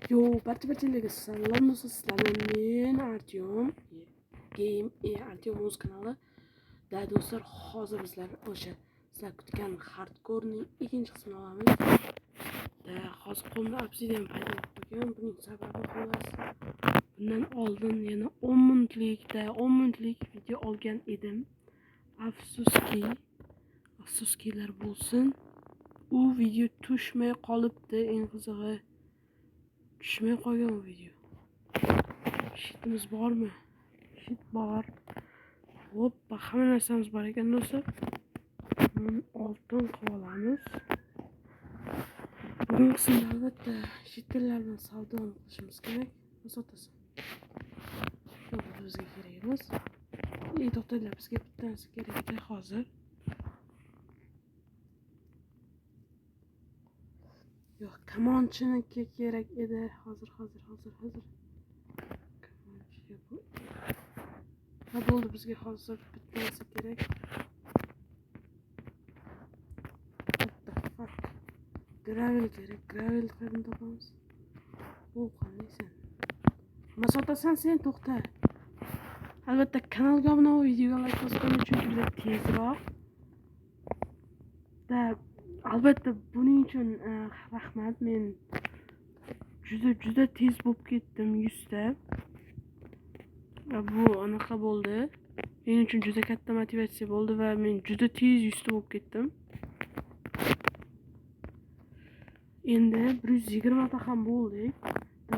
Yo, barcha-barchalarga salom do'stlar, sizlarni men Artyom Artyom o'z kanali. Da do'stlar, hozir bizlar o'sha sizlar kutgan hardkorning ikkinchi qismini olamiz. Da hozir qo'limda obsidian paydo bo'lgan. Buning sababi xolos bundan oldin yana 10 minutlik video olgan edim. Afsuskilar bo'lsin. U video tushmay qolibdi, eng qizig'i. Tushmay qolgan o video. Shitimiz bormi? Shit bor. Hoppa, hamma narsamiz bor ekan do'stlar. Buni oltin qilib olamiz. Bugun qismda albatta shitlar bilan savdo qilishimiz kerak. Sotasan. Bu bizga kerak emas. To'xtanglar, bizga bitta narsa kerak edi hozir. Yo'q, kamonchiniki kerak edi. Hozir. Kamonchiga bu. Ha, bo'ldi, bizga hozir bitta narsa kerak. What the fuck? Gravel kerak. Gravel qayerdan topamiz? Bu qanday sen? Nima sotasan sen? To'xta. Albatta kanalga obuna bo'l, videoga like bosgan uchun juda tezroq. Albatta buning uchun rahmat. Men juda tez bo'lib ketdim 100 ta. Bu anaqa bo'ldi. Men uchun juda katta motivatsiya bo'ldi va men juda tez 100 ta bo'lib ketdim. Endi 120 ta ham bo'ldik.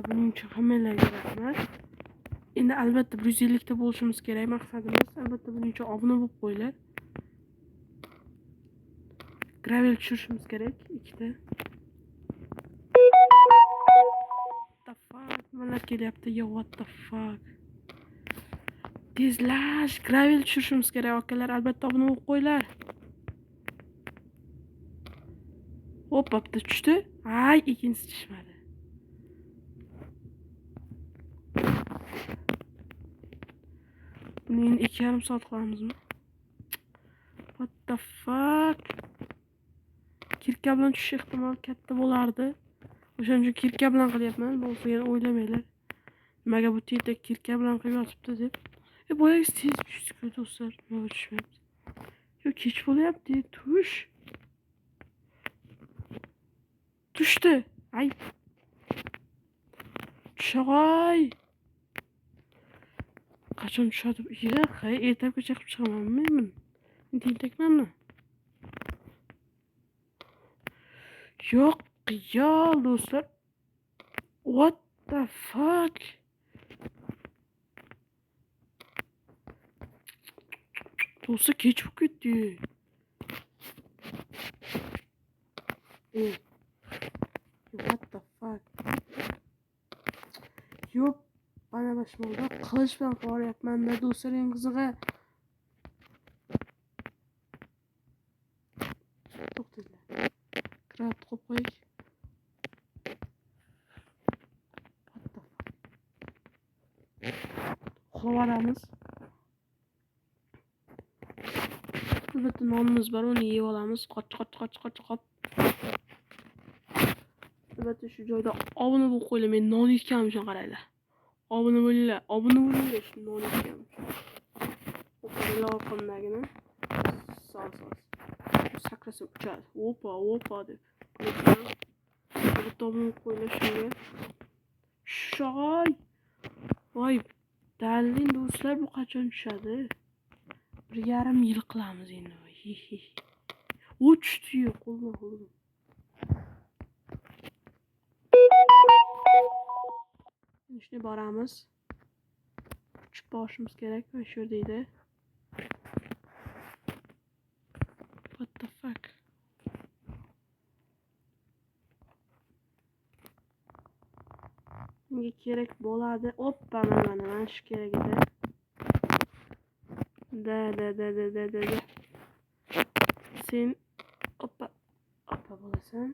Buning uchun hammalarga rahmat. Endi albatta 150 ta bo'lishimiz kerak maqsadimiz. Albatta buning uchun obuna bo'lib qo'yinglar. Gravel tushirishimiz kerak 2 ta. What the fuck? Nimalar kelyapti? Yo, what the fuck? Tezlash, gravel tushirishimiz kerak akalar. Albatta obuna bo'lib qo'yinglar. Hoppa, bitta tushdi. Ay, ikkinchisi tushmadi. Buni 2,5 soat qilamizmi? What the fuck? Kirka bilan tushish ehtimoli katta bo'lardi. O'shaning uchun kirka bilan qilyapman. Bo'lsa yana o'ylamanglar. Nimaga bu yerda kirka bilan qilib yotibdi deb. Boyagi tez tushdi do'stlar. Nima tushmayapti? Yo, kech bo'lyapti. Tushdi. Ay. Tushoy. Qachon tushadi? Ertagacha qilib chiqamanmi men? Tentakmanmi? Yo'q, do'stlar. What the fuck? Do'stlar, kech bo'lib ketdi. What the fuck? Yo'q, bana bashmolda qilich bilan qo'ryapman-da do'stlar, eng qizig'i. To'xtanglar. Krab qo'yib qo'ying. What the fuck? Xovaramiz. Albatta nonimiz bor, uni yeb olamiz. Qoch. Albatta shu joyda obuna bo'lib qo'yinglar. Men non yutganim uchun qaranglar. Obuna bo'linglar, shu non yutganim uchun. O'qinglar orqamdagini. Sol. Sakrasam uchadi. Opa deb. Albatta obuna bo'lib qo'yinglar shunga. Shoy. Voy, dalin do'stlar, bu qachon tushadi? 1,5 yil qilamiz endi. U tushdi-yu, qo'ldan. Shuni boramiz. Uchib borishimiz kerak va shu deydi. What the fuck? Menga kerak bo'ladi. Oppa, mana shu kerak edi. Da. Sen oppa bo'lasan.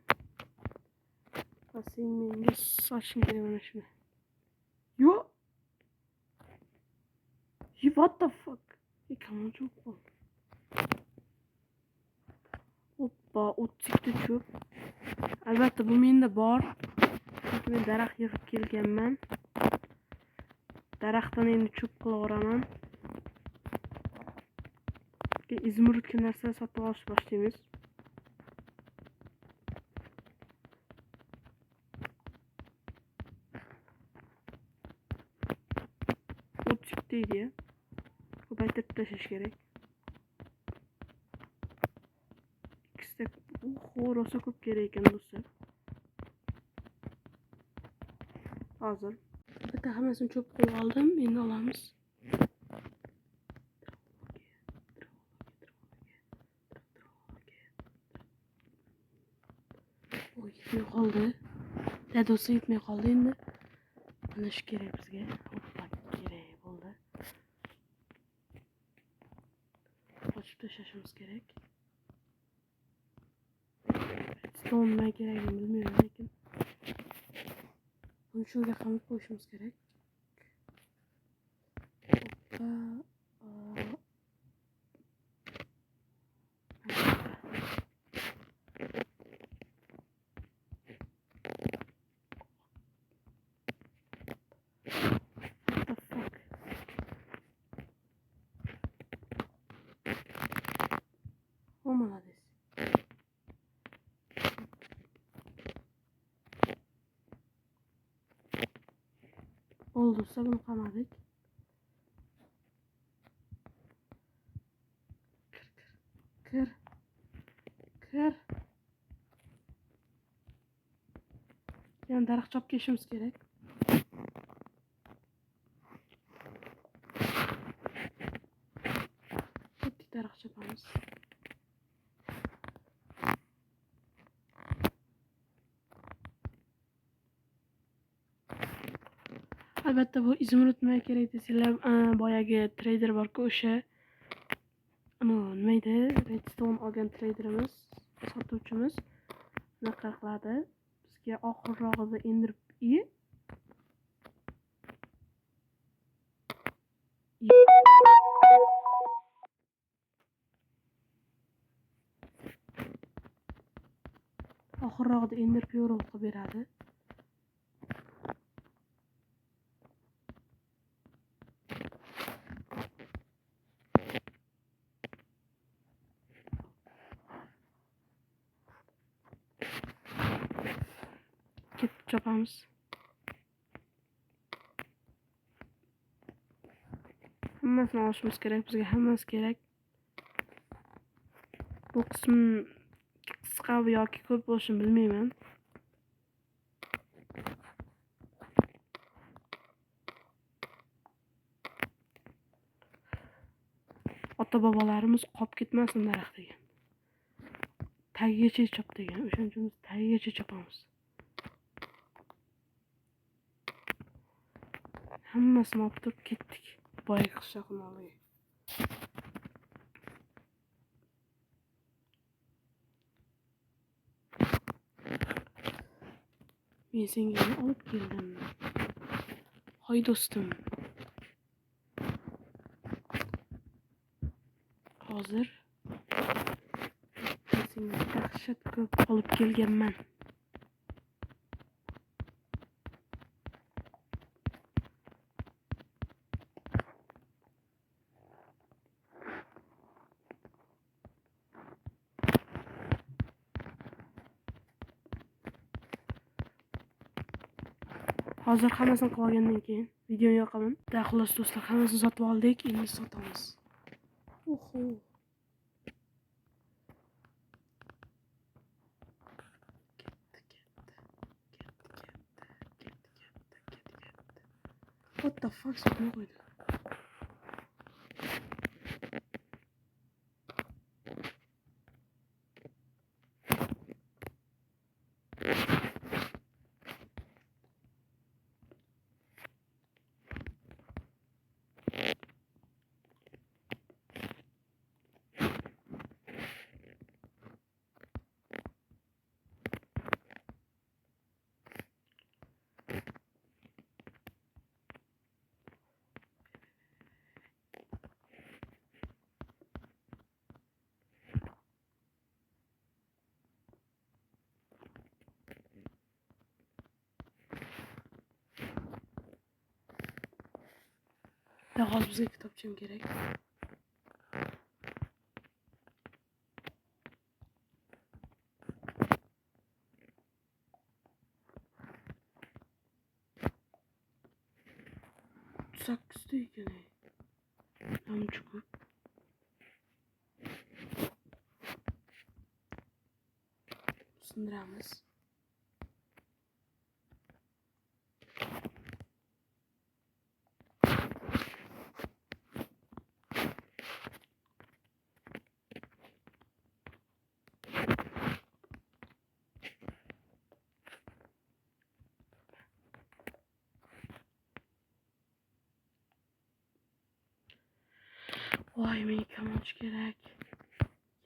Va sen menga soching kerak mana shuni. Yo. What the fuck? Kamon cho'p qoldi. Oppa, 32 cho'p. Albatta bu menda bor. Men daraxt yig'ib kelganman. Daraxtdan endi cho'p qilaveraman. Izmirudga narsa sotib olish boshlaymiz. O't deydi ya. Ko'paytirib tashlash kerak. Ikkisida rosa ko'p kerak ekan do'stlar. Hozir bitta hammasini cho'p qilib oldim. Endi olamiz. Yetmay qoldi. Dadosi yetmay qoldi endi. Mana shu kerak bizga. Hoppa, kerak bo'ldi. Ochib tashlashimiz kerak. Stone nima kerakligini bilmayman, lekin buni shunga qamab qo'yishimiz kerak. Hoppa. Молодец. Oldu, bunu qamadik. Kır. Yani daraxt chop kesishimiz kerak. Bitta daraxt chopamiz. Albatta bu izmirud nima kerak desanglar, boyagi trader bor-ku, o'sha nima edi? Redstone olgan traderimiz, sotuvchimiz bunaqa qiladi. Bizga oxirrog'ida endirib euro qilib beradi. Ketib chopamiz. Hammasini olishimiz kerak, bizga hammasi kerak. Bu qism qisqa yoki ko'p bo'lishini bilmayman. Ota-bobolarimiz qolib ketmasin daraxt degan. Tagigacha chop degan. O'shaning uchun tagigacha chopamiz. Hammasini olib turib ketdik. Boyagi qishloqni olib. Men senga olib keldim. Hoy do'stim. Hozir senga dahshat ko'p olib kelganman. Hozir hammasini qilib olgandan keyin videoni yoqaman. Xullas do'stlar, hammasini sotib oldik, endi sotamiz. Oho. What the fuck sotib qo'ydi? Ya hozir bizga kitobcham kerak. Sakkizta ekan. Namchi ko'p. Sindiramiz. Voy, menga kamonchi kerak.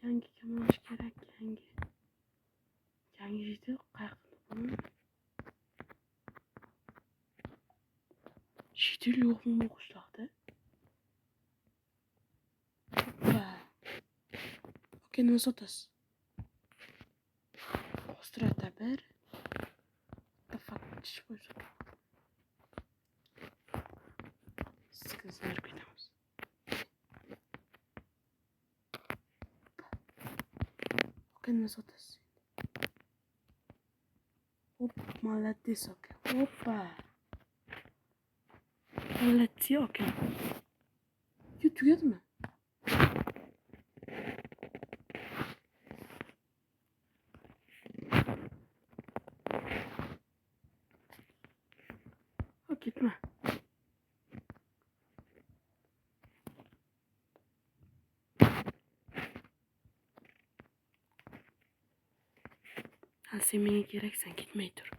Yangi kamonchi kerak, yangi. Yangi video qayerda buni? Shidil yo'qmi bu qishloqda? Va okey, nima sotasiz? Ostrata bir. Tafakkur qo'ysa. Sizlar ketamiz. Okey, nima sotasiz? Hop, молодец, okey. Hoppa. Молодцы, okey. Tugadimi? Ketma. Hali sen menga keraksan, ketmay tur.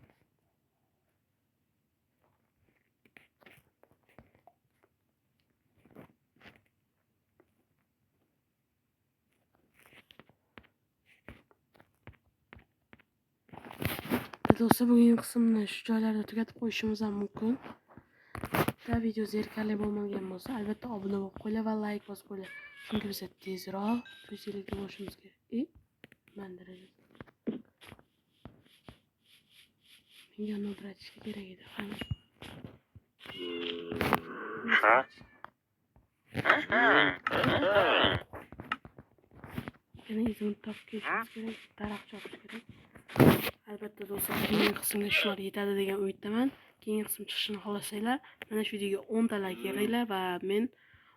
Do'stlar, bugungi qismni shu joylarda tugatib qo'yishimiz ham mumkin. Video zerikarli bo'lmagan bo'lsa, albatta obuna bo'lib qo'yinglar va like bosib qo'yinglar. Chunki biz tezroq 100 ga bo'lishimiz kerak. Mandarina. Menga nodratishga kerak edi. Yana izini topib ketishimiz kerak, daraxt chopish kerak. Albatta do'stlar, keyingi qismga shular yetadi degan umiddaman. Keyingi qism chiqishini xohlasanglar, mana shu videoga 10 ta like yig'inglar va men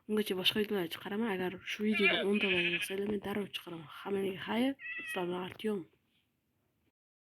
ungacha boshqa videolar chiqaraman. Agar shu videoga 10 ta like yig'sanglar, men darrov chiqaraman. Hammaga xayr. Sizlar bilan Artyom.